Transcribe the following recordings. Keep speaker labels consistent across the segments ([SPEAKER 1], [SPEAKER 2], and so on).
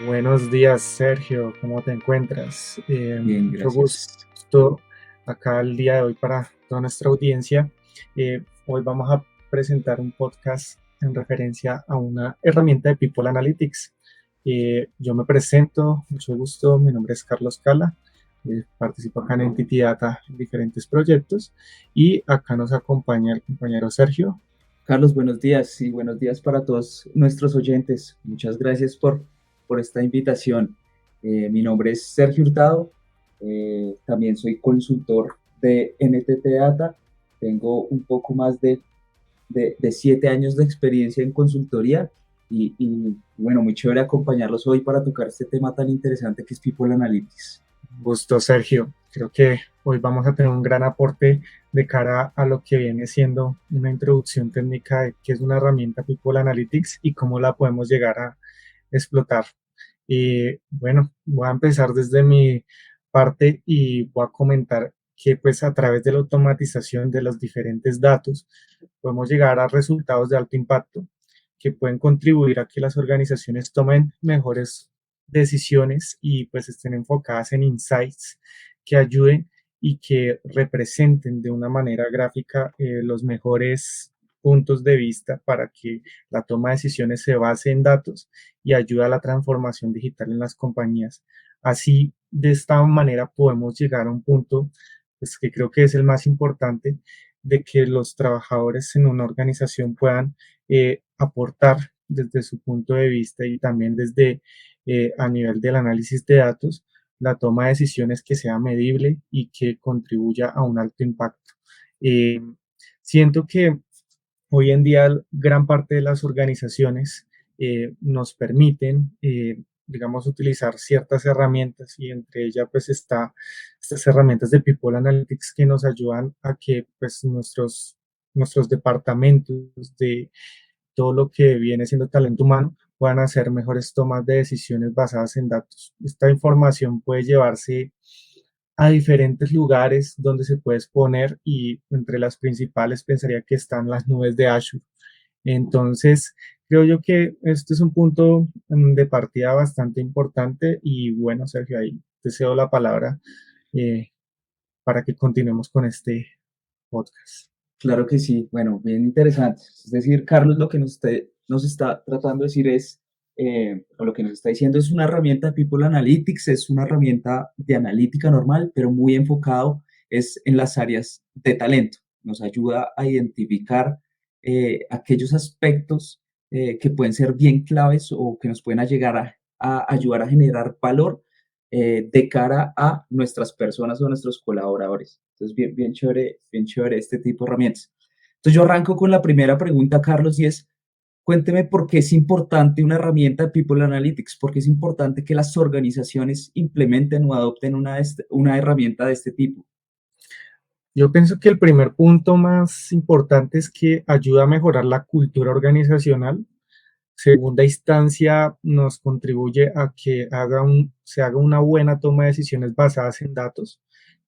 [SPEAKER 1] Buenos días, Sergio. ¿Cómo te encuentras?
[SPEAKER 2] Bien,
[SPEAKER 1] Mucho
[SPEAKER 2] gracias.
[SPEAKER 1] gusto acá el día de hoy para toda nuestra audiencia. Hoy vamos a presentar un podcast en referencia a una herramienta de People Analytics. Yo me presento, mucho gusto. Mi nombre es Carlos Cala. Participo acá en Entity Data en diferentes proyectos y acá nos acompaña el compañero Sergio.
[SPEAKER 2] Carlos, buenos días y buenos días para todos nuestros oyentes. Muchas gracias por esta invitación. Mi nombre es Sergio Hurtado, también soy consultor de NTT Data. Tengo un poco más de 7 años de experiencia en consultoría bueno, muy chévere acompañarlos hoy para tocar este tema tan interesante que es People Analytics.
[SPEAKER 1] Gusto, Sergio. Creo que hoy vamos a tener un gran aporte de cara a lo que viene siendo una introducción técnica de qué es una herramienta People Analytics y cómo la podemos llegar a explotar. Y bueno, voy a empezar desde mi parte y voy a comentar que pues a través de la automatización de los diferentes datos podemos llegar a resultados de alto impacto que pueden contribuir a que las organizaciones tomen mejores decisiones y pues estén enfocadas en insights que ayuden y que representen de una manera gráfica los mejores puntos de vista para que la toma de decisiones se base en datos y ayuda a la transformación digital en las compañías. Así, de esta manera podemos llegar a un punto pues, que creo que es el más importante, de que los trabajadores en una organización puedan aportar desde su punto de vista y también desde a nivel del análisis de datos, la toma de decisiones que sea medible y que contribuya a un alto impacto. Eh, Siento que hoy en día gran parte de las organizaciones nos permiten, digamos, utilizar ciertas herramientas y entre ellas pues está estas herramientas de People Analytics que nos ayudan a que pues nuestros departamentos de todo lo que viene siendo talento humano puedan hacer mejores tomas de decisiones basadas en datos. Esta información puede llevarse a diferentes lugares donde se puede exponer y entre las principales pensaría que están las nubes de Azure. Entonces, creo yo que este es un punto de partida bastante importante y bueno, Sergio, ahí te cedo la palabra eh, para que continuemos con este podcast.
[SPEAKER 2] Claro que sí, bueno, bien interesante. Es decir, Carlos, lo que nos está tratando de decir es, o lo que nos está diciendo es una herramienta de People Analytics, es una herramienta de analítica normal, pero muy enfocado es en las áreas de talento. Nos ayuda a identificar aquellos aspectos que pueden ser bien claves o que nos pueden llegar a ayudar a generar valor de cara a nuestras personas o nuestros colaboradores. Entonces, bien chévere este tipo de herramientas. Entonces, yo arranco con la primera pregunta, Carlos, y es, cuénteme por qué es importante una herramienta de People Analytics, por qué es importante que las organizaciones implementen o adopten una herramienta de este tipo.
[SPEAKER 1] Yo pienso que el primer punto más importante es que ayuda a mejorar la cultura organizacional. Segunda instancia, nos contribuye a que se haga una buena toma de decisiones basadas en datos,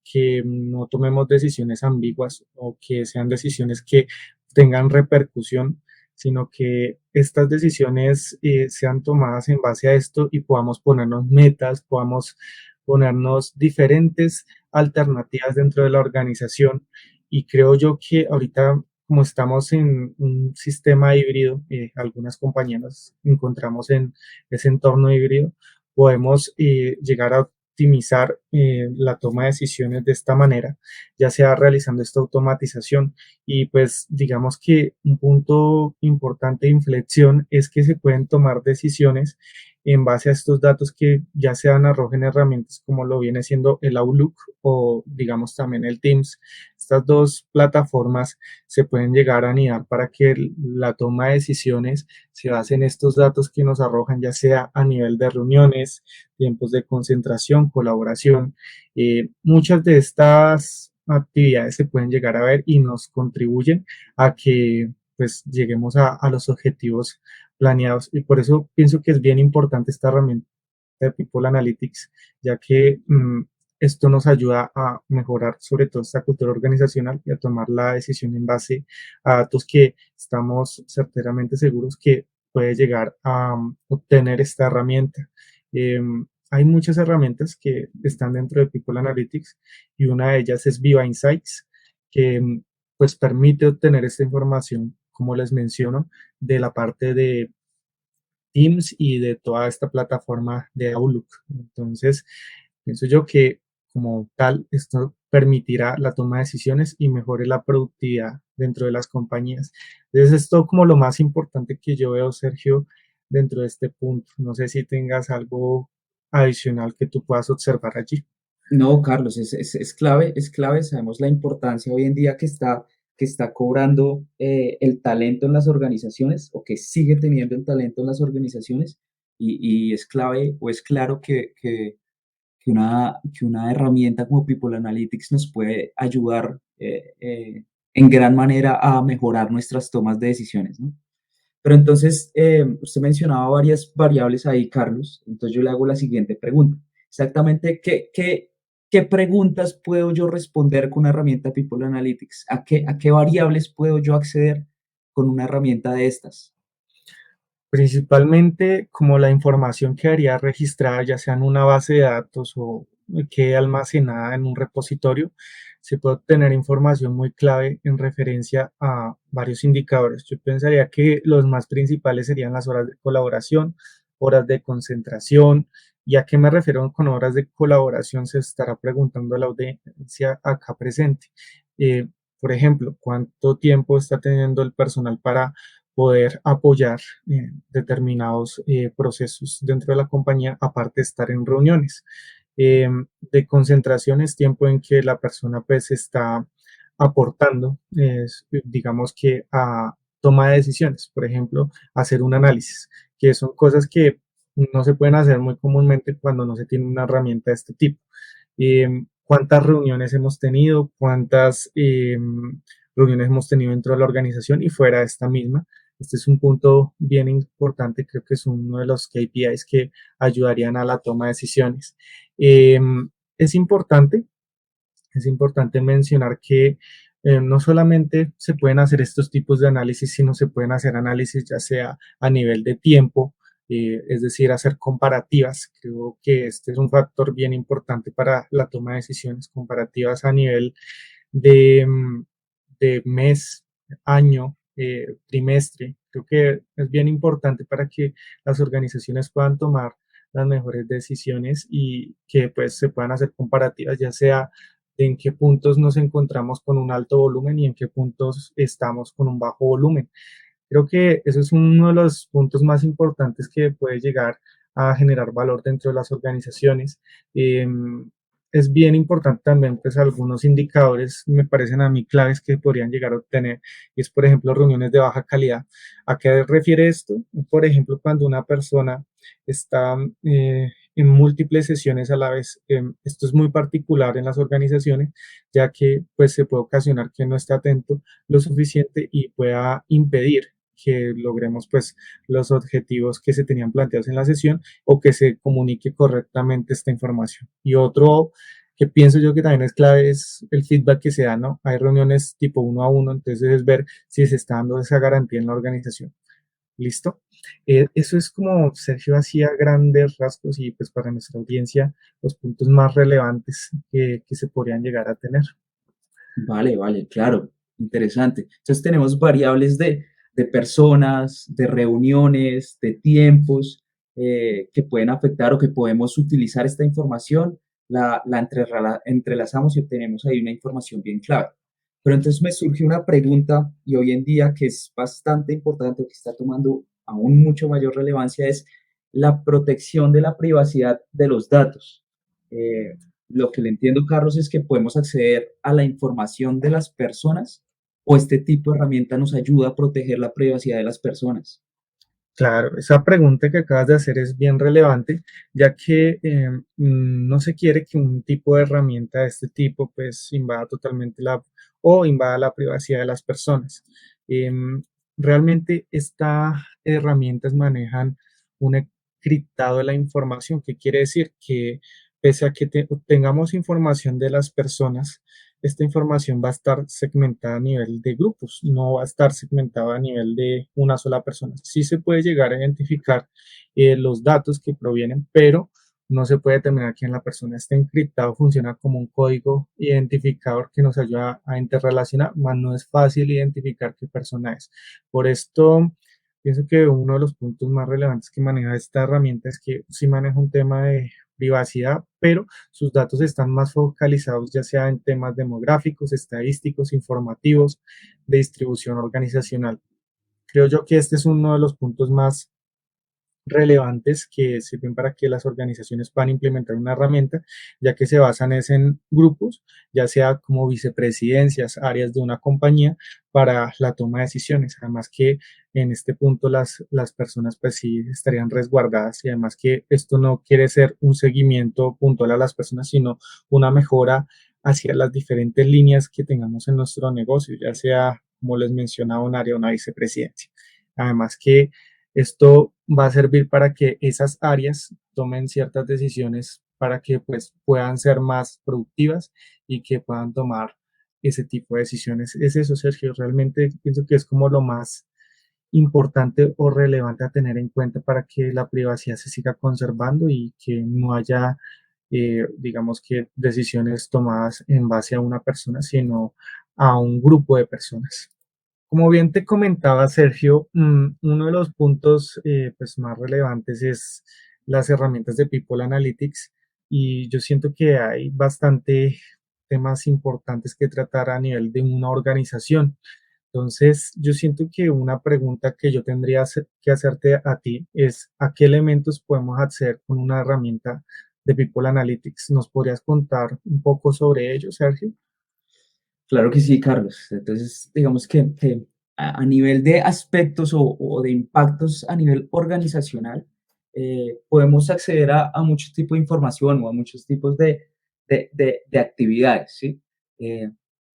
[SPEAKER 1] que no tomemos decisiones ambiguas o que sean decisiones que tengan repercusión, sino que estas decisiones sean tomadas en base a esto y podamos ponernos metas, podamos ponernos diferentes alternativas dentro de la organización. Y creo yo que ahorita como estamos en un sistema híbrido, algunas compañías nos encontramos en ese entorno híbrido, podemos llegar a optimizar la toma de decisiones de esta manera, ya sea realizando esta automatización. Y pues digamos que un punto importante de inflexión es que se pueden tomar decisiones en base a estos datos que ya sean arrojen herramientas como lo viene siendo el Outlook o digamos también el Teams. Estas dos plataformas se pueden llegar a anidar para que la toma de decisiones se base en estos datos que nos arrojan, ya sea a nivel de reuniones, tiempos de concentración, colaboración. Muchas de estas actividades se pueden llegar a ver y nos contribuyen a que pues lleguemos a los objetivos planeados y por eso pienso que es bien importante esta herramienta de People Analytics, ya que esto nos ayuda a mejorar sobre todo esta cultura organizacional y a tomar la decisión en base a datos que estamos certeramente seguros que puede llegar a obtener esta herramienta. Hay muchas herramientas que están dentro de People Analytics y una de ellas es Viva Insights, que pues permite obtener esta información, como les menciono, de la parte de Teams y de toda esta plataforma de Outlook. Entonces, pienso yo que como tal, esto permitirá la toma de decisiones y mejore la productividad dentro de las compañías. Entonces, esto como lo más importante que yo veo, Sergio, dentro de este punto. No sé si tengas algo adicional que tú puedas observar allí.
[SPEAKER 2] No, Carlos, es clave, sabemos la importancia hoy en día que está cobrando el talento en las organizaciones o que sigue teniendo el talento en las organizaciones y es clave o es claro que una herramienta como People Analytics nos puede ayudar en gran manera a mejorar nuestras tomas de decisiones, ¿no? Pero entonces, usted mencionaba varias variables ahí, Carlos. Entonces yo le hago la siguiente pregunta. Exactamente, qué preguntas puedo yo responder con una herramienta People Analytics? A qué variables puedo yo acceder con una herramienta de estas?
[SPEAKER 1] Principalmente como la información quedaría registrada ya sea en una base de datos o quede almacenada en un repositorio, se puede obtener información muy clave en referencia a varios indicadores. Yo pensaría que los más principales serían las horas de colaboración, horas de concentración. ¿Y a qué me refiero con horas de colaboración? Se estará preguntando la audiencia acá presente. Eh, por ejemplo, ¿cuánto tiempo está teniendo el personal para poder apoyar determinados procesos dentro de la compañía, aparte de estar en reuniones? De concentración es tiempo en que la persona pues está aportando, digamos que a toma de decisiones, por ejemplo, hacer un análisis, que son cosas que no se pueden hacer muy comúnmente cuando no se tiene una herramienta de este tipo. ¿Cuántas reuniones hemos tenido? ¿Cuántas reuniones hemos tenido dentro de la organización y fuera de esta misma? Este es un punto bien importante, creo que es uno de los KPIs que ayudarían a la toma de decisiones. Eh, es importante, es importante mencionar que no solamente se pueden hacer estos tipos de análisis, sino se pueden hacer análisis ya sea a nivel de tiempo, es decir, hacer comparativas. Creo que este es un factor bien importante para la toma de decisiones, comparativas a nivel de, de mes, año, trimestre. Creo que es bien importante para que las organizaciones puedan tomar las mejores decisiones y que pues se puedan hacer comparativas, ya sea de en qué puntos nos encontramos con un alto volumen y en qué puntos estamos con un bajo volumen. Creo que eso es uno de los puntos más importantes que puede llegar a generar valor dentro de las organizaciones. Eh, es bien importante también, pues algunos indicadores me parecen a mí claves que podrían llegar a obtener, y es, por ejemplo, reuniones de baja calidad. ¿A qué refiere esto? Por ejemplo, cuando una persona está en múltiples sesiones a la vez, esto es muy particular en las organizaciones, ya que pues se puede ocasionar que no esté atento lo suficiente y pueda impedir que logremos pues los objetivos que se tenían planteados en la sesión o que se comunique correctamente esta información. Y otro que pienso yo que también es clave es el feedback que se da, ¿no? Hay reuniones tipo uno a uno, entonces es ver si se está dando esa garantía en la organización. ¿Listo? Eso es como Sergio hacía grandes rasgos y pues para nuestra audiencia los puntos más relevantes que se podrían llegar a tener.
[SPEAKER 2] Vale, vale, claro, interesante. Entonces tenemos variables de personas, de reuniones, de tiempos que pueden afectar o que podemos utilizar esta información, entrelazamos y obtenemos ahí una información bien clave. Pero entonces me surge una pregunta y hoy en día que es bastante importante, que está tomando aún mucho mayor relevancia, es la protección de la privacidad de los datos. Eh, lo que le entiendo, Carlos, es que podemos acceder a la información de las personas o este tipo de herramienta nos ayuda a proteger la privacidad de las personas.
[SPEAKER 1] Claro, esa pregunta que acabas de hacer es bien relevante, ya que no se quiere que un tipo de herramienta de este tipo pues invada totalmente o invada la privacidad de las personas. Em, realmente estas herramientas manejan un encriptado de la información, que quiere decir que pese a que tengamos información de las personas, esta información va a estar segmentada a nivel de grupos, no va a estar segmentada a nivel de una sola persona. Sí se puede llegar a identificar los datos que provienen, pero no se puede determinar quién la persona. Está encriptado, funciona como un código identificador que nos ayuda a interrelacionar, mas no es fácil identificar qué persona es. Por esto, pienso que uno de los puntos más relevantes que maneja esta herramienta es que sí maneja un tema de privacidad, pero sus datos están más focalizados ya sea en temas demográficos, estadísticos, informativos, de distribución organizacional. Creo yo que este es uno de los puntos más relevantes que sirven para que las organizaciones puedan implementar una herramienta, ya que se basan en grupos, ya sea como vicepresidencias, áreas de una compañía para la toma de decisiones. Además que en este punto las personas pues sí estarían resguardadas y además que esto no quiere ser un seguimiento puntual a las personas, sino una mejora hacia las diferentes líneas que tengamos en nuestro negocio, ya sea, como les mencionaba, un área, una vicepresidencia. Además que esto va a servir para que esas áreas tomen ciertas decisiones para que pues puedan ser más productivas y que puedan tomar ese tipo de decisiones. Es eso, Sergio. Realmente pienso que es como lo más importante o relevante a tener en cuenta para que la privacidad se siga conservando y que no haya, digamos que, decisiones tomadas en base a una persona, sino a un grupo de personas. Como bien te comentaba, Sergio, uno de los puntos pues, más relevantes es las herramientas de People Analytics y yo siento que hay bastante temas importantes que tratar a nivel de una organización. Entonces, yo siento que una pregunta que yo tendría que hacerte a ti es, ¿a qué elementos podemos acceder con una herramienta de People Analytics? ¿Nos podrías contar un poco sobre ello, Sergio?
[SPEAKER 2] Claro que sí, Carlos. Entonces, digamos que a nivel de aspectos o de impactos a nivel organizacional, podemos acceder a muchos tipos de información o a muchos tipos de actividades, ¿sí? Eh,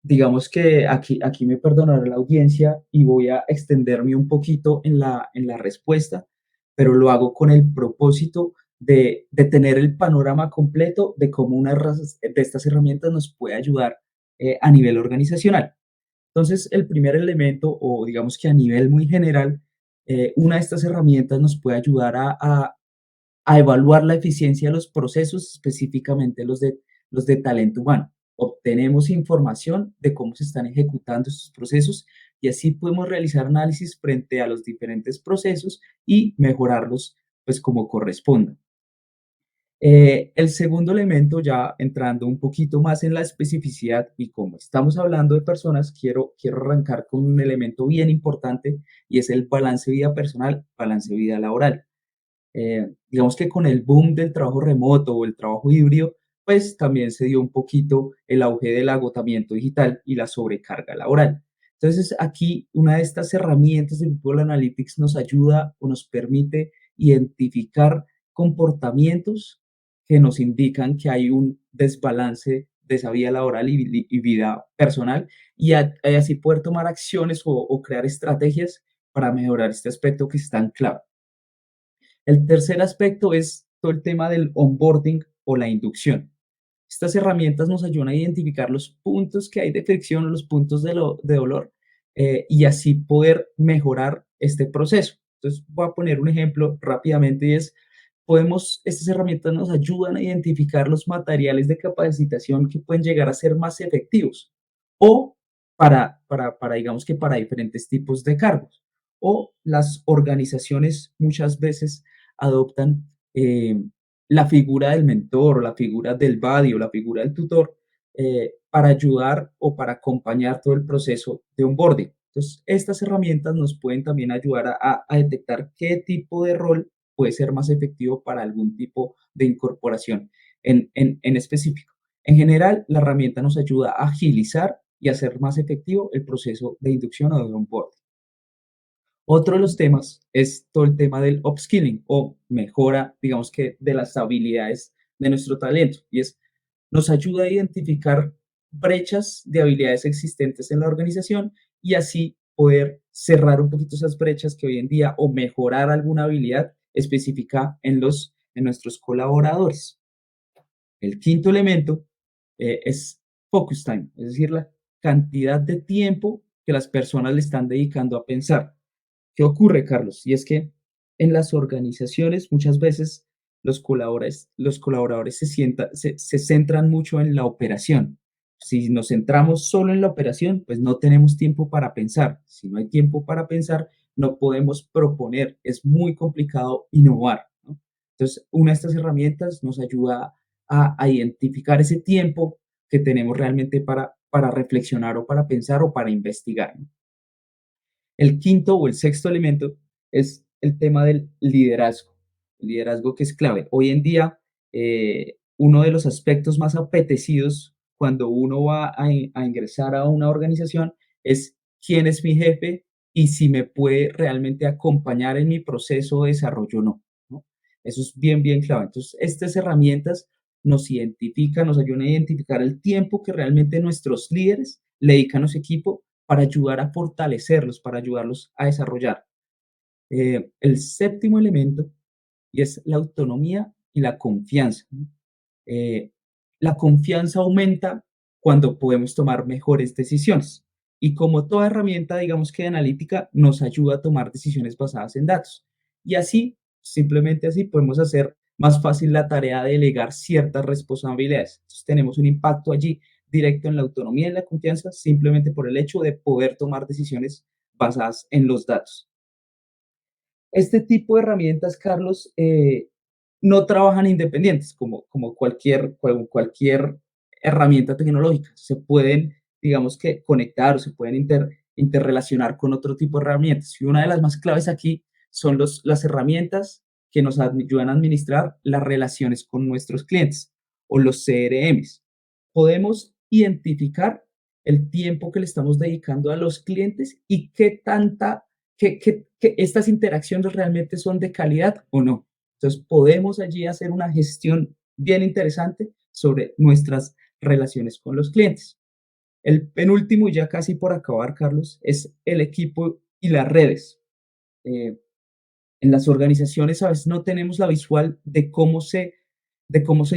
[SPEAKER 2] digamos que aquí me perdonará la audiencia y voy a extenderme un poquito en la respuesta, pero lo hago con el propósito de tener el panorama completo de cómo una de estas herramientas nos puede ayudar a nivel organizacional. Entonces, el primer elemento, o digamos que a nivel muy general, una de estas herramientas nos puede ayudar a evaluar la eficiencia de los procesos, específicamente los de talento humano. Obtenemos información de cómo se están ejecutando estos procesos y así podemos realizar análisis frente a los diferentes procesos y mejorarlos pues como corresponda. El segundo elemento, ya entrando un poquito más en la especificidad y como estamos hablando de personas, quiero arrancar con un elemento bien importante y es el balance vida personal, balance vida laboral. Digamos que con el boom del trabajo remoto o el trabajo híbrido, pues también se dio un poquito el auge del agotamiento digital y la sobrecarga laboral. Entonces, aquí una de estas herramientas de Google Analytics nos ayuda o nos permite identificar comportamientos que nos indican que hay un desbalance de esa vida laboral y vida personal y así poder tomar acciones o crear estrategias para mejorar este aspecto que es tan clave. El tercer aspecto es todo el tema del onboarding o la inducción. Estas herramientas nos ayudan a identificar los puntos que hay de fricción o los puntos de dolor y así poder mejorar este proceso. Entonces, voy a poner un ejemplo rápidamente y es, estas herramientas nos ayudan a identificar los materiales de capacitación que pueden llegar a ser más efectivos o digamos que para diferentes tipos de cargos. O las organizaciones muchas veces adoptan la figura del mentor o la figura del buddy o la figura del tutor para ayudar o para acompañar todo el proceso de onboarding. Entonces, estas herramientas nos pueden también ayudar a detectar qué tipo de rol puede ser más efectivo para algún tipo de incorporación en específico. En general, la herramienta nos ayuda a agilizar y hacer más efectivo el proceso de inducción o de onboarding. Otro de los temas es todo el tema del upskilling o mejora, digamos que, de las habilidades de nuestro talento. Y es, nos ayuda a identificar brechas de habilidades existentes en la organización y así poder cerrar un poquito esas brechas que hoy en día o mejorar alguna habilidad específica en nuestros colaboradores. El quinto elemento es focus time, es decir, la cantidad de tiempo que las personas le están dedicando a pensar. ¿Qué ocurre, Carlos? Y es que en las organizaciones muchas veces los colaboradores se centran mucho en la operación. Si nos centramos solo en la operación, pues no tenemos tiempo para pensar. Si no hay tiempo para pensar, no podemos proponer. Es muy complicado innovar, ¿no? Entonces, una de estas herramientas nos ayuda a identificar ese tiempo que tenemos realmente para reflexionar o para pensar o para investigar, ¿no? El quinto o el sexto elemento es el tema del liderazgo, el liderazgo que es clave. Hoy en día, uno de los aspectos más apetecidos cuando uno va a ingresar a una organización es quién es mi jefe y si me puede realmente acompañar en mi proceso de desarrollo o no, ¿no? Eso es bien, bien clave. Entonces, estas herramientas nos identifican, nos ayudan a identificar el tiempo que realmente nuestros líderes le dedican a su equipo para ayudar a fortalecerlos, para ayudarlos a desarrollar. El séptimo elemento y es la autonomía y la confianza, ¿no? Eh, la confianza aumenta cuando podemos tomar mejores decisiones. Y como toda herramienta, digamos que de analítica, nos ayuda a tomar decisiones basadas en datos. Y así, simplemente así, podemos hacer más fácil la tarea de delegar ciertas responsabilidades. Entonces, tenemos un impacto allí directo en la autonomía y la confianza simplemente por el hecho de poder tomar decisiones basadas en los datos. Este tipo de herramientas, Carlos, no trabajan independientes como cualquier herramienta tecnológica. Se pueden, digamos que, conectar o se pueden interrelacionar con otro tipo de herramientas. Y una de las más claves aquí son las herramientas que nos ayudan a administrar las relaciones con nuestros clientes o los CRMs. Podemos identificar el tiempo que le estamos dedicando a los clientes y qué tanta que estas interacciones realmente son de calidad o no. Entonces, podemos allí hacer una gestión bien interesante sobre nuestras relaciones con los clientes. El penúltimo, y ya casi por acabar, Carlos, es el equipo y las redes. Eh, en las organizaciones a veces no tenemos la visual de cómo se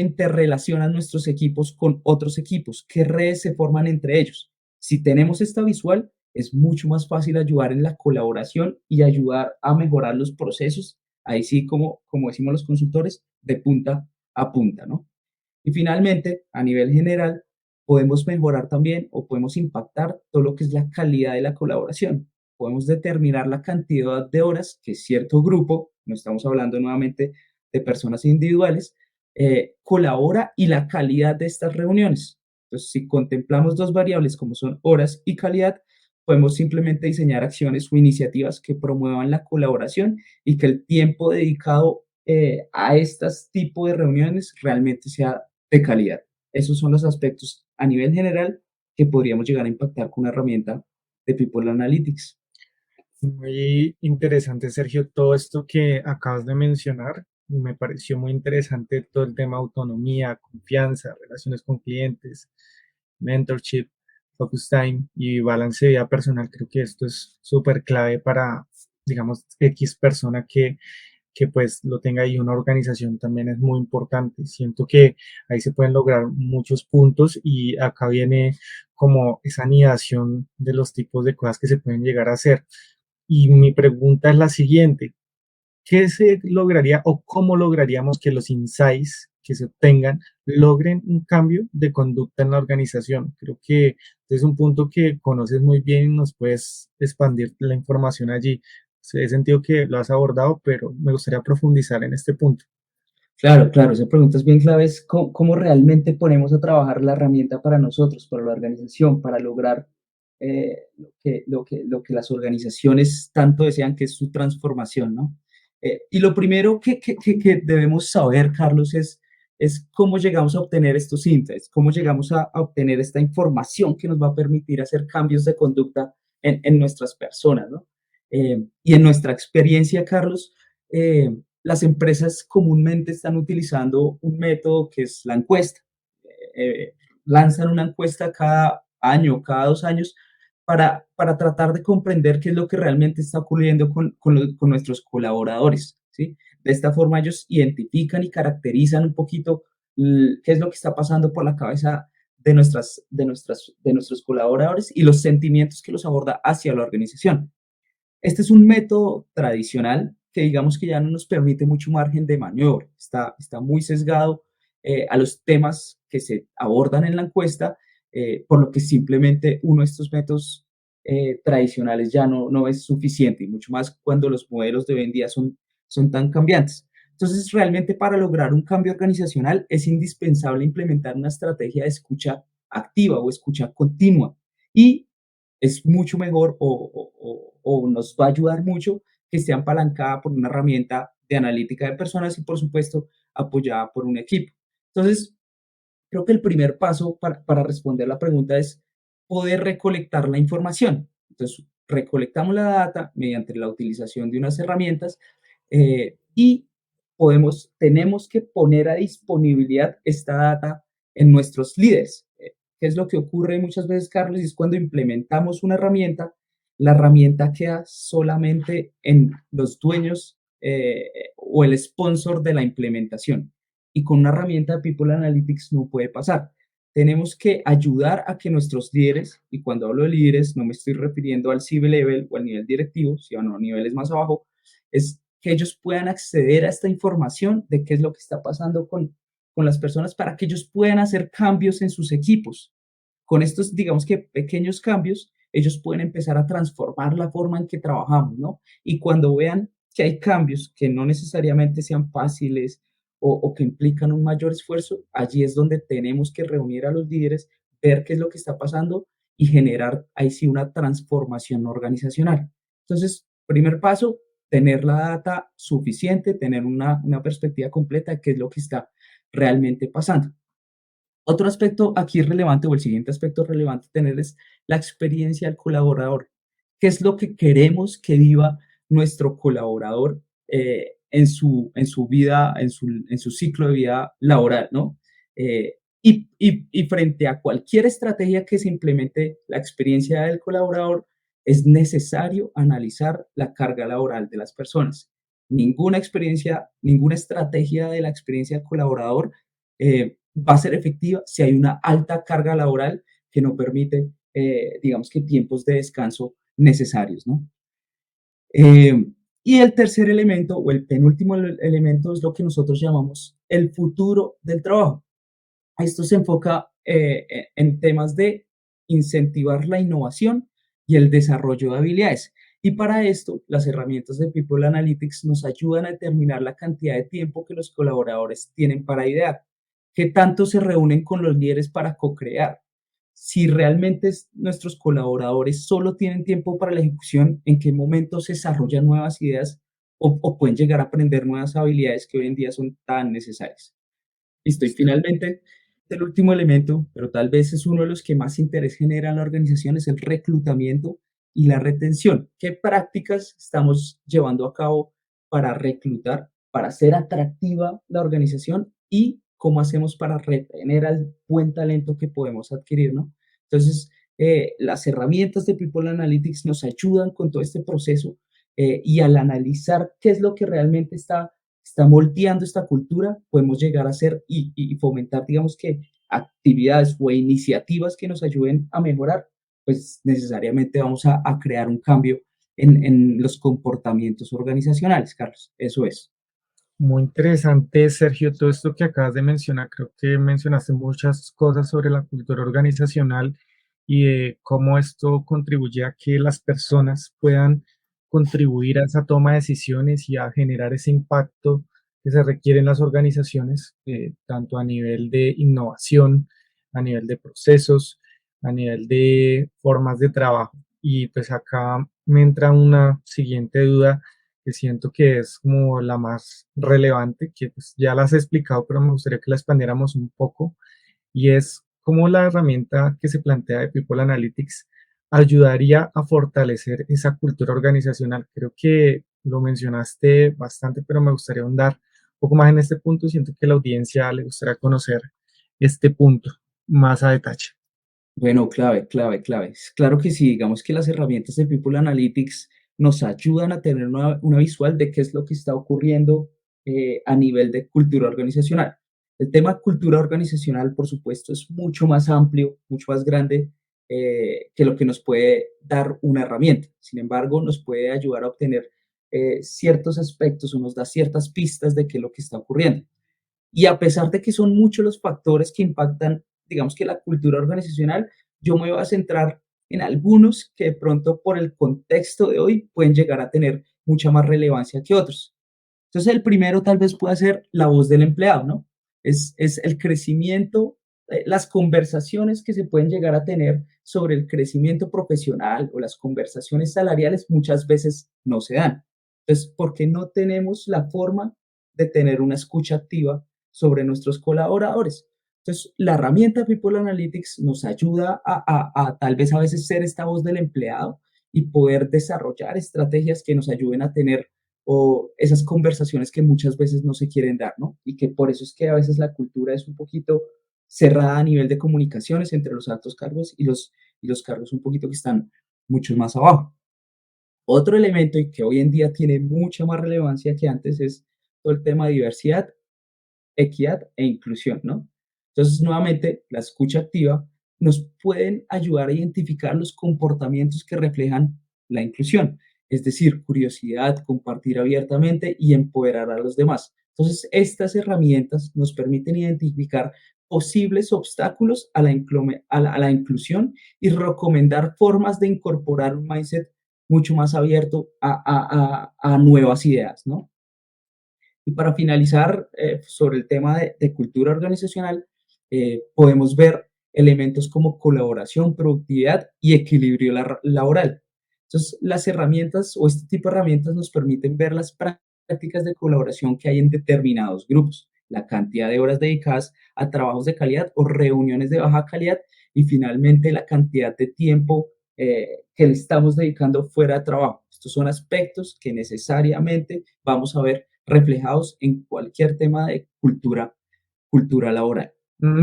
[SPEAKER 2] interrelacionan nuestros equipos con otros equipos, qué redes se forman entre ellos. Si tenemos esta visual, es mucho más fácil ayudar en la colaboración y ayudar a mejorar los procesos, ahí sí, como decimos los consultores, de punta a punta, ¿no? Y finalmente, a nivel general, podemos mejorar también o podemos impactar todo lo que es la calidad de la colaboración. Podemos determinar la cantidad de horas que cierto grupo, no estamos hablando nuevamente de personas individuales, colabora y la calidad de estas reuniones. Entonces, si contemplamos dos variables como son horas y calidad, podemos simplemente diseñar acciones o iniciativas que promuevan la colaboración y que el tiempo dedicado a estos tipos de reuniones realmente sea de calidad. Esos son los aspectos a nivel general que podríamos llegar a impactar con una herramienta de People Analytics.
[SPEAKER 1] Muy interesante, Sergio, todo esto que acabas de mencionar. Me pareció muy interesante todo el tema autonomía, confianza, relaciones con clientes, mentorship, focus time y balance de vida personal. Creo que esto es súper clave para, digamos, X persona que pues lo tenga ahí. Una organización también es muy importante. Siento que ahí se pueden lograr muchos puntos y acá viene como esa anidación de los tipos de cosas que se pueden llegar a hacer. Y mi pregunta es la siguiente: ¿qué se lograría o cómo lograríamos que los insights que se obtengan logren un cambio de conducta en la organización? Creo que es un punto que conoces muy bien y nos puedes expandir la información allí. He sentido que lo has abordado, pero me gustaría profundizar en este punto.
[SPEAKER 2] Claro, claro, esa pregunta es bien clave, es cómo realmente ponemos a trabajar la herramienta para nosotros, para la organización, para lograr lo que las organizaciones tanto desean, que es su transformación, ¿no? Y lo primero que debemos saber, Carlos, es cómo llegamos a obtener estos insights, cómo llegamos a obtener esta información que nos va a permitir hacer cambios de conducta en nuestras personas, ¿no? Y en nuestra experiencia, Carlos, las empresas comúnmente están utilizando un método que es la encuesta. Eh, Lanzan una encuesta cada año, cada 2 años, para tratar de comprender qué es lo que realmente está ocurriendo con nuestros colaboradores, ¿sí? De esta forma ellos identifican y caracterizan un poquito qué es lo que está pasando por la cabeza de nuestros colaboradores y los sentimientos que los aborda hacia la organización. Este es un método tradicional que digamos que ya no nos permite mucho margen de maniobra, está muy sesgado a los temas que se abordan en la encuesta, por lo que simplemente uno de estos métodos tradicionales ya no es suficiente, y mucho más cuando los modelos de hoy en día son tan cambiantes. Entonces, realmente para lograr un cambio organizacional es indispensable implementar una estrategia de escucha activa o escucha continua, y es mucho mejor o nos va a ayudar mucho que esté apalancada por una herramienta de analítica de personas y, por supuesto, apoyada por un equipo. Entonces, creo que el primer paso para responder la pregunta es poder recolectar la información. Entonces, recolectamos la data mediante la utilización de unas herramientas, y tenemos que poner a disponibilidad esta data en nuestros líderes. ¿Qué es lo que ocurre muchas veces, Carlos? Y es cuando implementamos una herramienta, la herramienta queda solamente en los dueños o el sponsor de la implementación. Y con una herramienta de People Analytics no puede pasar. Tenemos que ayudar a que nuestros líderes, y cuando hablo de líderes no me estoy refiriendo al C-level o al nivel directivo, sino a niveles más abajo, es que ellos puedan acceder a esta información de qué es lo que está pasando con las personas, para que ellos puedan hacer cambios en sus equipos. Con estos, digamos que pequeños cambios, ellos pueden empezar a transformar la forma en que trabajamos, ¿no? Y cuando vean que hay cambios que no necesariamente sean fáciles o que implican un mayor esfuerzo, allí es donde tenemos que reunir a los líderes, ver qué es lo que está pasando y generar ahí sí una transformación organizacional. Entonces, primer paso, tener la data suficiente, tener una perspectiva completa de qué es lo que está realmente pasando. Otro aspecto aquí relevante, o el siguiente aspecto relevante tener, es la experiencia del colaborador. ¿Qué es lo que queremos que viva nuestro colaborador en su vida, en su ciclo de vida laboral, ¿no? Y frente a cualquier estrategia que se implemente la experiencia del colaborador, es necesario analizar la carga laboral de las personas. Ninguna experiencia, ninguna estrategia de la experiencia del colaborador va a ser efectiva si hay una alta carga laboral que no permite, digamos que tiempos de descanso necesarios, ¿no? Eh, y el tercer elemento, o el penúltimo elemento, es lo que nosotros llamamos el futuro del trabajo. Esto se enfoca en temas de incentivar la innovación y el desarrollo de habilidades. Y para esto, las herramientas de People Analytics nos ayudan a determinar la cantidad de tiempo que los colaboradores tienen para idear, qué tanto se reúnen con los líderes para co-crear, si realmente nuestros colaboradores solo tienen tiempo para la ejecución, en qué momento se desarrollan nuevas ideas o pueden llegar a aprender nuevas habilidades que hoy en día son tan necesarias. Listo. Y finalmente, el último elemento, pero tal vez es uno de los que más interés genera en la organización, es el reclutamiento y la retención. ¿Qué prácticas estamos llevando a cabo para reclutar, para hacer atractiva la organización, y cómo hacemos para retener al buen talento que podemos adquirir, ¿no? Entonces, las herramientas de People Analytics nos ayudan con todo este proceso, y al analizar qué es lo que realmente está moldeando esta cultura, podemos llegar a hacer y fomentar, digamos que, actividades o iniciativas que nos ayuden a mejorar, pues necesariamente vamos a crear un cambio en los comportamientos organizacionales, Carlos. Eso es.
[SPEAKER 1] Muy interesante, Sergio, todo esto que acabas de mencionar. Creo que mencionaste muchas cosas sobre la cultura organizacional y de cómo esto contribuye a que las personas puedan contribuir a esa toma de decisiones y a generar ese impacto que se requiere en las organizaciones, tanto a nivel de innovación, a nivel de procesos, a nivel de formas de trabajo. Y pues acá me entra una siguiente duda que siento que es como la más relevante, que pues ya las he explicado, pero me gustaría que la expandiéramos un poco, y es cómo la herramienta que se plantea de People Analytics ayudaría a fortalecer esa cultura organizacional. Creo que lo mencionaste bastante, pero me gustaría ahondar un poco más en este punto. Siento que a la audiencia le gustaría conocer este punto más a detalle.
[SPEAKER 2] Bueno, clave, clave, clave. Claro que sí, digamos que las herramientas de People Analytics nos ayudan a tener una visual de qué es lo que está ocurriendo a nivel de cultura organizacional. El tema cultura organizacional, por supuesto, es mucho más amplio, mucho más grande que lo que nos puede dar una herramienta. Sin embargo, nos puede ayudar a obtener ciertos aspectos o nos da ciertas pistas de qué es lo que está ocurriendo. Y a pesar de que son muchos los factores que impactan, digamos que la cultura organizacional, yo me voy a centrar en algunos que de pronto por el contexto de hoy pueden llegar a tener mucha más relevancia que otros. Entonces, el primero tal vez pueda ser la voz del empleado, ¿no? Es el crecimiento, las conversaciones que se pueden llegar a tener sobre el crecimiento profesional o las conversaciones salariales muchas veces no se dan. Entonces, porque no tenemos la forma de tener una escucha activa sobre nuestros colaboradores. Entonces, la herramienta People Analytics nos ayuda a tal vez a veces ser esta voz del empleado y poder desarrollar estrategias que nos ayuden a tener o esas conversaciones que muchas veces no se quieren dar, ¿no? Y que por eso es que a veces la cultura es un poquito cerrada a nivel de comunicaciones entre los altos cargos y los cargos un poquito que están mucho más abajo. Otro elemento y que hoy en día tiene mucha más relevancia que antes es todo el tema de diversidad, equidad e inclusión, ¿no? Entonces, nuevamente, la escucha activa nos pueden ayudar a identificar los comportamientos que reflejan la inclusión, es decir, curiosidad, compartir abiertamente y empoderar a los demás. Entonces, estas herramientas nos permiten identificar posibles obstáculos a la inclusión y recomendar formas de incorporar un mindset mucho más abierto a nuevas ideas, ¿no? Y para finalizar, sobre el tema de cultura organizacional, podemos ver elementos como colaboración, productividad y equilibrio laboral. Entonces, las herramientas o este tipo de herramientas nos permiten ver las prácticas de colaboración que hay en determinados grupos, la cantidad de horas dedicadas a trabajos de calidad o reuniones de baja calidad y finalmente la cantidad de tiempo que le estamos dedicando fuera de trabajo. Estos son aspectos que necesariamente vamos a ver reflejados en cualquier tema de cultura laboral.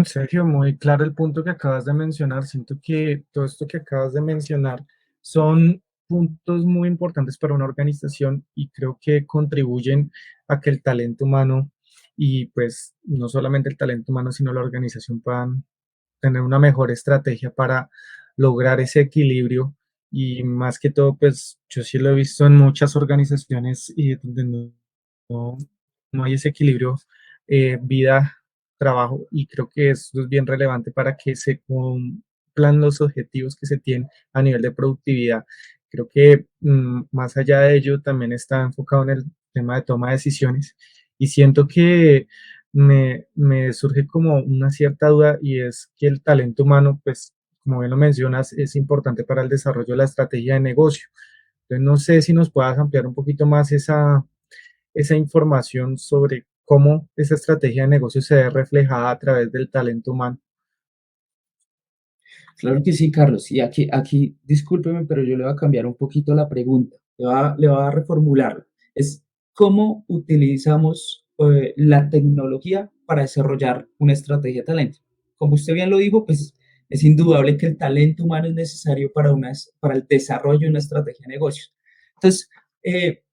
[SPEAKER 1] Sergio, muy claro el punto que acabas de mencionar. Siento que todo esto que acabas de mencionar son puntos muy importantes para una organización y creo que contribuyen a que el talento humano y pues no solamente el talento humano, sino la organización puedan tener una mejor estrategia para lograr ese equilibrio y más que todo, pues yo sí lo he visto en muchas organizaciones y donde no, no hay ese equilibrio vida trabajo y creo que esto es bien relevante para que se cumplan los objetivos que se tienen a nivel de productividad. Creo que más allá de ello también está enfocado en el tema de toma de decisiones y siento que me surge como una cierta duda y es que el talento humano, pues como bien lo mencionas, es importante para el desarrollo de la estrategia de negocio. Entonces no sé si nos puedas ampliar un poquito más esa información sobre cómo esa estrategia de negocio se ve reflejada a través del talento humano.
[SPEAKER 2] Claro que sí, Carlos. Y aquí, discúlpeme, pero yo le voy a cambiar un poquito la pregunta. Le voy a reformularla. Es cómo utilizamos la tecnología para desarrollar una estrategia de talento. Como usted bien lo dijo, pues es indudable que el talento humano es necesario para el desarrollo de una estrategia de negocios. Entonces, eh,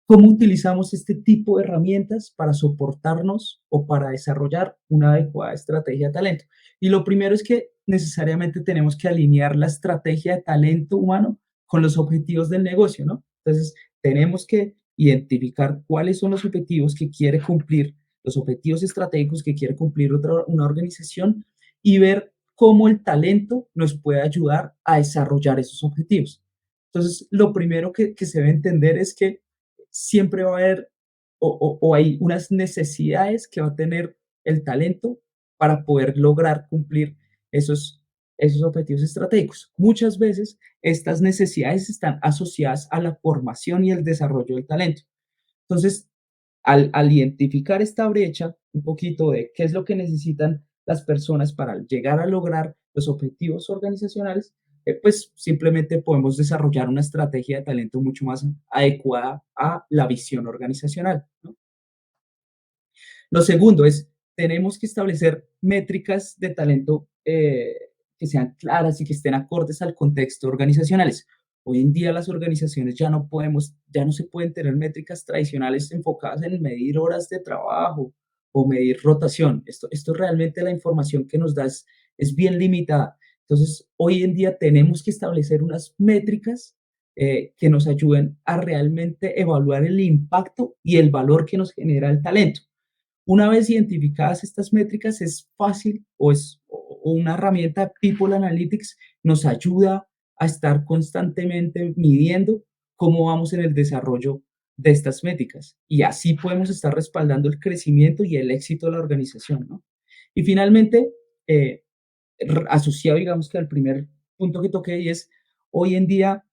[SPEAKER 2] ¿cómo utilizamos este tipo de herramientas para soportarnos o para desarrollar una adecuada estrategia de talento? Y lo primero es que necesariamente tenemos que alinear la estrategia de talento humano con los objetivos del negocio, ¿no? Entonces, tenemos que identificar cuáles son los objetivos que quiere cumplir, los objetivos estratégicos que quiere cumplir una organización y ver cómo el talento nos puede ayudar a desarrollar esos objetivos. Entonces, lo primero que se debe entender es que siempre va a haber o hay unas necesidades que va a tener el talento para poder lograr cumplir esos objetivos estratégicos. Muchas veces estas necesidades están asociadas a la formación y el desarrollo del talento. Entonces, al identificar esta brecha, un poquito de qué es lo que necesitan las personas para llegar a lograr los objetivos organizacionales, pues simplemente podemos desarrollar una estrategia de talento mucho más adecuada a la visión organizacional, ¿no? Lo segundo es, tenemos que establecer métricas de talento que sean claras y que estén acordes al contexto organizacionales. Hoy en día las organizaciones ya no se pueden tener métricas tradicionales enfocadas en medir horas de trabajo o medir rotación. Esto realmente la información que nos da es bien limitada. Entonces, hoy en día tenemos que establecer unas métricas que nos ayuden a realmente evaluar el impacto y el valor que nos genera el talento. Una vez identificadas estas métricas, es fácil o una herramienta People Analytics nos ayuda a estar constantemente midiendo cómo vamos en el desarrollo de estas métricas. Y así podemos estar respaldando el crecimiento y el éxito de la organización, ¿no? Y finalmente, eh, asociado, digamos que al primer punto que toqué, y es hoy en día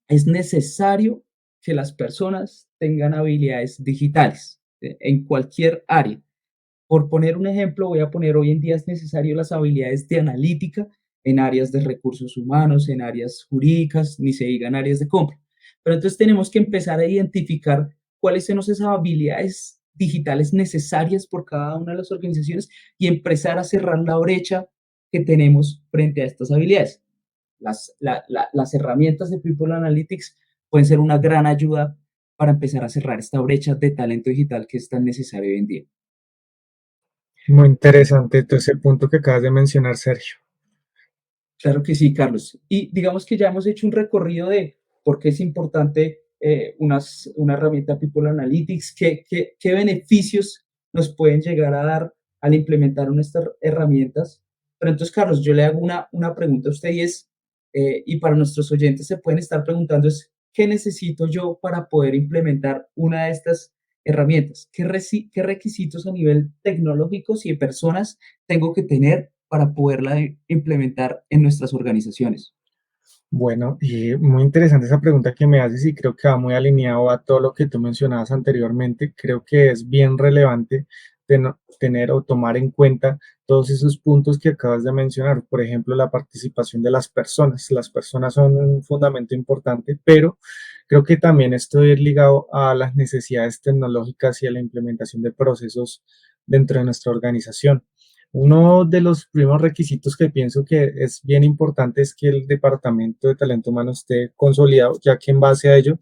[SPEAKER 2] es necesario que las personas tengan habilidades digitales en cualquier área. Por poner un ejemplo, voy a poner hoy en día es necesario las habilidades de analítica en áreas de recursos humanos, en áreas jurídicas, ni se diga en áreas de compra. Pero entonces tenemos que empezar a identificar cuáles son esas habilidades digitales necesarias por cada una de las organizaciones y empezar a cerrar la brecha que tenemos frente a estas habilidades. Las herramientas de People Analytics pueden ser una gran ayuda para empezar a cerrar esta brecha de talento digital que es tan necesario hoy en día.
[SPEAKER 1] Muy interesante todo ese punto que acabas de mencionar, Sergio.
[SPEAKER 2] Claro que sí, Carlos. Y digamos que ya hemos hecho un recorrido de por qué es importante una herramienta People Analytics, qué beneficios nos pueden llegar a dar al implementar estas herramientas. Pero entonces, Carlos, yo le hago una pregunta a usted y y para nuestros oyentes se pueden estar preguntando es, ¿qué necesito yo para poder implementar una de estas herramientas? ¿Qué requisitos a nivel tecnológico y de personas tengo que tener para poderla implementar en nuestras organizaciones?
[SPEAKER 1] Bueno, y muy interesante esa pregunta que me haces y creo que va muy alineado a todo lo que tú mencionabas anteriormente. Creo que es bien relevante tener o tomar en cuenta todos esos puntos que acabas de mencionar. Por ejemplo, la participación de las personas. Las personas son un fundamento importante, pero creo que también esto es ligado a las necesidades tecnológicas y a la implementación de procesos dentro de nuestra organización. Uno de los primeros requisitos que pienso que es bien importante es que el departamento de talento humano esté consolidado, ya que en base a ello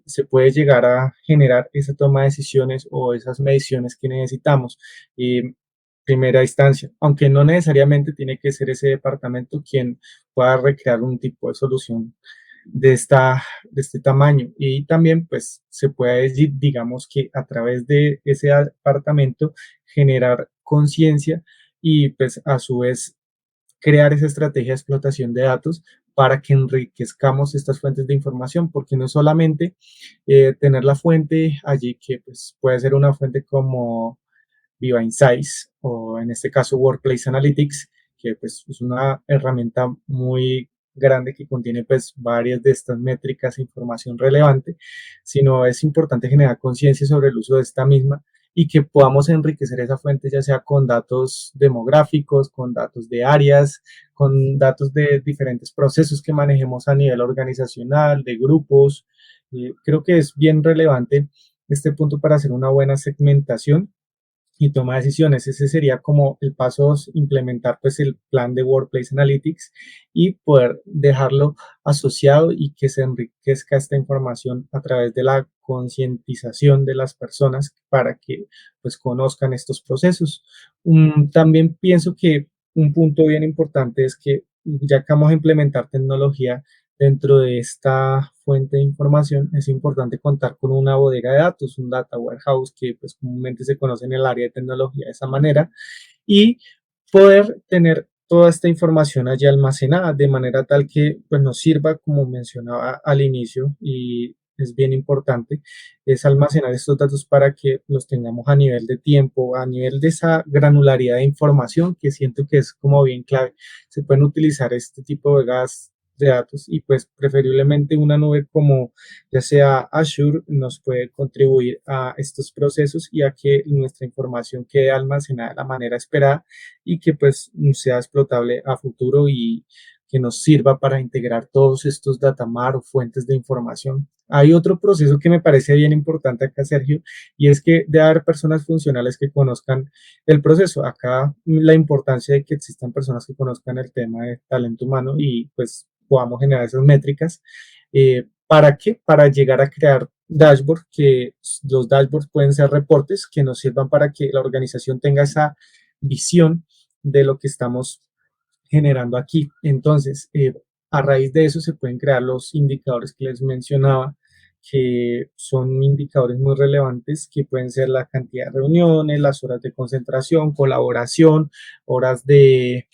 [SPEAKER 1] se puede llegar a generar esa toma de decisiones o esas mediciones que necesitamos. Y primera instancia, aunque no necesariamente tiene que ser ese departamento quien pueda recrear un tipo de solución de este tamaño. Y también, pues, se puede decir, digamos que a través de ese departamento generar conciencia y, pues, a su vez, crear esa estrategia de explotación de datos para que enriquezcamos estas fuentes de información, porque no solamente tener la fuente allí, que pues, puede ser una fuente como Viva Insights o en este caso Workplace Analytics, que pues es una herramienta muy grande que contiene pues varias de estas métricas e información relevante, sino es importante generar conciencia sobre el uso de esta misma y que podamos enriquecer esa fuente ya sea con datos demográficos, con datos de áreas, con datos de diferentes procesos que manejemos a nivel organizacional, de grupos. Creo que es bien relevante este punto para hacer una buena segmentación y toma decisiones. Ese sería como el paso 2, implementar pues el plan de Workplace Analytics y poder dejarlo asociado y que se enriquezca esta información a través de la concientización de las personas para que pues conozcan estos procesos. También pienso que un punto bien importante es que ya que vamos a implementar tecnología dentro de esta fuente de información, es importante contar con una bodega de datos, un data warehouse que pues comúnmente se conoce en el área de tecnología de esa manera y poder tener toda esta información allí almacenada de manera tal que pues nos sirva como mencionaba al inicio y es bien importante, es almacenar estos datos para que los tengamos a nivel de tiempo, a nivel de esa granularidad de información que siento que es como bien clave. Se pueden utilizar este tipo de gas de datos y pues preferiblemente una nube como ya sea Azure nos puede contribuir a estos procesos y a que nuestra información quede almacenada de la manera esperada y que pues sea explotable a futuro y que nos sirva para integrar todos estos datamar o fuentes de información. Hay otro proceso que me parece bien importante acá, Sergio, y es que debe haber personas funcionales que conozcan el proceso. Acá la importancia de que existan personas que conozcan el tema de talento humano y pues podamos generar esas métricas. ¿Para qué? Para llegar a crear dashboard, que los dashboards pueden ser reportes que nos sirvan para que la organización tenga esa visión de lo que estamos generando aquí. Entonces, a raíz de eso se pueden crear los indicadores que les mencionaba, que son indicadores muy relevantes, que pueden ser la cantidad de reuniones, las horas de concentración, colaboración, horas de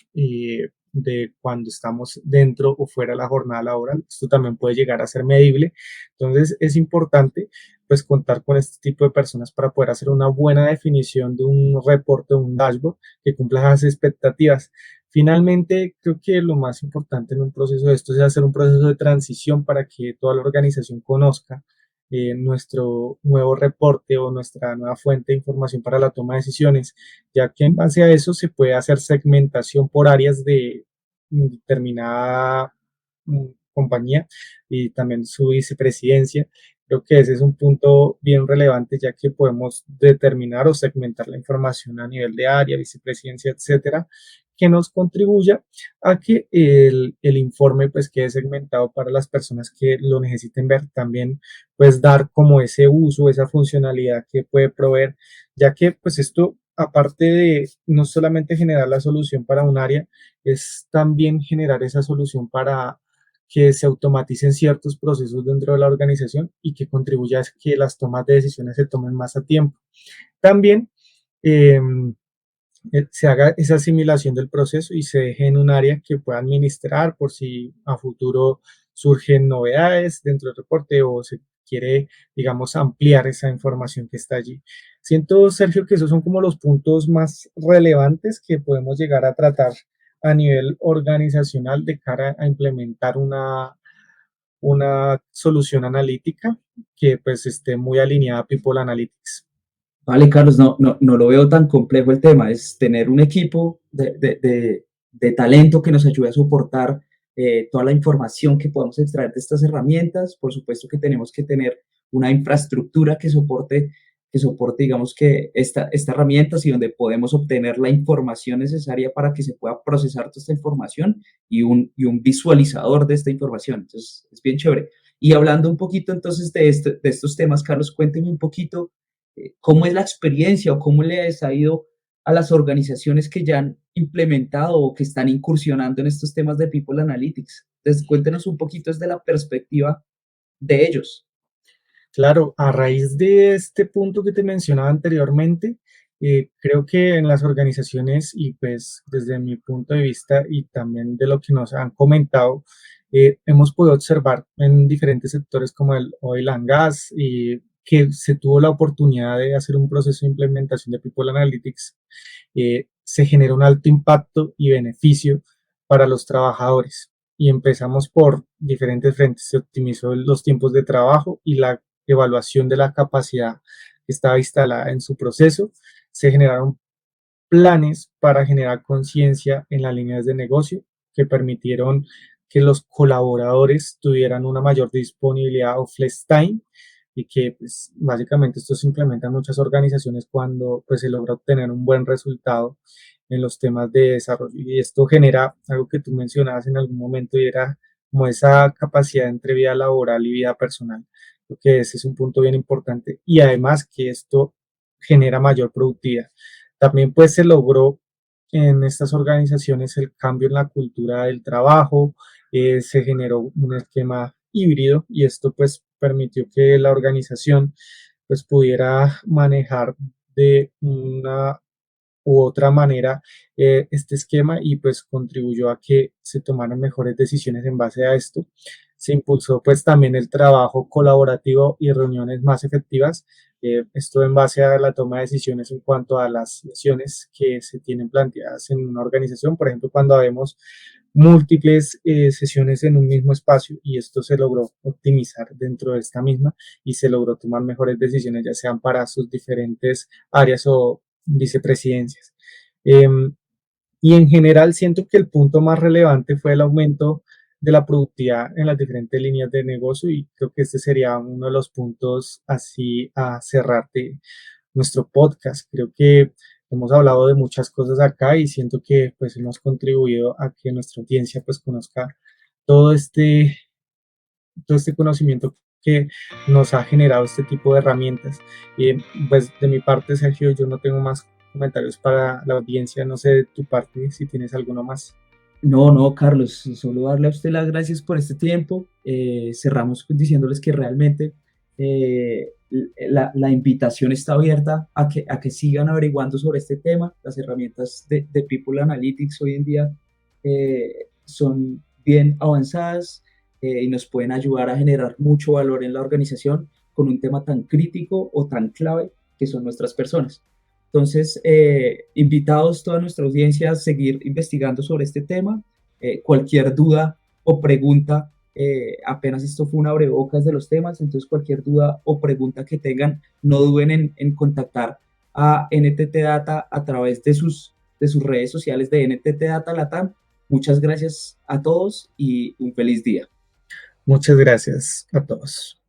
[SPEAKER 1] cuando estamos dentro o fuera de la jornada laboral. Esto también puede llegar a ser medible. Entonces, es importante pues contar con este tipo de personas para poder hacer una buena definición de un reporte, un dashboard que cumpla las expectativas. Finalmente, creo que lo más importante en un proceso de esto es hacer un proceso de transición para que toda la organización conozca nuestro nuevo reporte o nuestra nueva fuente de información para la toma de decisiones, ya que en base a eso se puede hacer segmentación por áreas de determinada compañía y también su vicepresidencia. Creo que ese es un punto bien relevante, ya que podemos determinar o segmentar la información a nivel de área, vicepresidencia, etcétera, que nos contribuya a que el informe pues quede segmentado para las personas que lo necesiten ver. También pues dar como ese uso, esa funcionalidad que puede proveer, ya que pues esto, aparte de no solamente generar la solución para un área, es también generar esa solución para que se automaticen ciertos procesos dentro de la organización y que contribuya a que las tomas de decisiones se tomen más a tiempo. También eh, se haga esa asimilación del proceso y se deje en un área que pueda administrar por si a futuro surgen novedades dentro del reporte o se quiere, digamos, ampliar esa información que está allí. Siento, Sergio, que esos son como los puntos más relevantes que podemos llegar a tratar a nivel organizacional de cara a implementar una solución analítica que pues esté muy alineada a People Analytics.
[SPEAKER 2] Vale, Carlos, no lo veo tan complejo el tema, es tener un equipo de talento que nos ayude a soportar toda la información que podamos extraer de estas herramientas. Por supuesto que tenemos que tener una infraestructura que soporte digamos, que esta herramientas y donde podemos obtener la información necesaria para que se pueda procesar toda esta información y un visualizador de esta información. Entonces, es bien chévere. Y hablando un poquito entonces de estos temas, Carlos, cuénteme un poquito cómo es la experiencia o cómo les ha ido a las organizaciones que ya han implementado o que están incursionando en estos temas de People Analytics. Entonces, cuéntenos un poquito desde la perspectiva de ellos.
[SPEAKER 1] Claro, a raíz de este punto que te mencionaba anteriormente, creo que en las organizaciones y pues desde mi punto de vista y también de lo que nos han comentado, hemos podido observar en diferentes sectores como el oil and gas y que se tuvo la oportunidad de hacer un proceso de implementación de People Analytics, se genera un alto impacto y beneficio para los trabajadores. Y empezamos por diferentes frentes. Se optimizó los tiempos de trabajo y la evaluación de la capacidad que estaba instalada en su proceso. Se generaron planes para generar conciencia en las líneas de negocio que permitieron que los colaboradores tuvieran una mayor disponibilidad o flex time y que pues, básicamente esto se implementa en muchas organizaciones cuando pues, se logra obtener un buen resultado en los temas de desarrollo. Y esto genera algo que tú mencionabas en algún momento y era como esa capacidad entre vida laboral y vida personal. Creo que ese es un punto bien importante y además que esto genera mayor productividad. También pues se logró en estas organizaciones el cambio en la cultura del trabajo, se generó un esquema híbrido y esto pues permitió que la organización pues pudiera manejar de una u otra manera este esquema y pues contribuyó a que se tomaran mejores decisiones en base a esto. Se impulsó pues también el trabajo colaborativo y reuniones más efectivas, esto en base a la toma de decisiones en cuanto a las sesiones que se tienen planteadas en una organización, por ejemplo, cuando vemos múltiples sesiones en un mismo espacio y esto se logró optimizar dentro de esta misma y se logró tomar mejores decisiones, ya sean para sus diferentes áreas o vicepresidencias. Eh, y en general siento que el punto más relevante fue el aumento de la productividad en las diferentes líneas de negocio y creo que este sería uno de los puntos así a cerrar de nuestro podcast. Creo que hemos hablado de muchas cosas acá y siento que pues hemos contribuido a que nuestra audiencia pues conozca todo este todo este conocimiento que nos ha generado este tipo de herramientas. Y pues de mi parte, Sergio, yo no tengo más comentarios para la audiencia, no sé de tu parte si tienes alguno más.
[SPEAKER 2] No, no, Carlos, solo darle a usted las gracias por este tiempo. Cerramos diciéndoles que realmente la invitación está abierta a que sigan averiguando sobre este tema. Las herramientas de People Analytics hoy en día son bien avanzadas y nos pueden ayudar a generar mucho valor en la organización con un tema tan crítico o tan clave que son nuestras personas. Entonces, invitados toda nuestra audiencia a seguir investigando sobre este tema. Cualquier duda o pregunta, apenas esto fue un abrebocas de los temas, entonces cualquier duda o pregunta que tengan, no duden en contactar a NTT Data a través de sus redes sociales de NTT Data Latam. Muchas gracias a todos y un feliz día.
[SPEAKER 1] Muchas gracias a todos.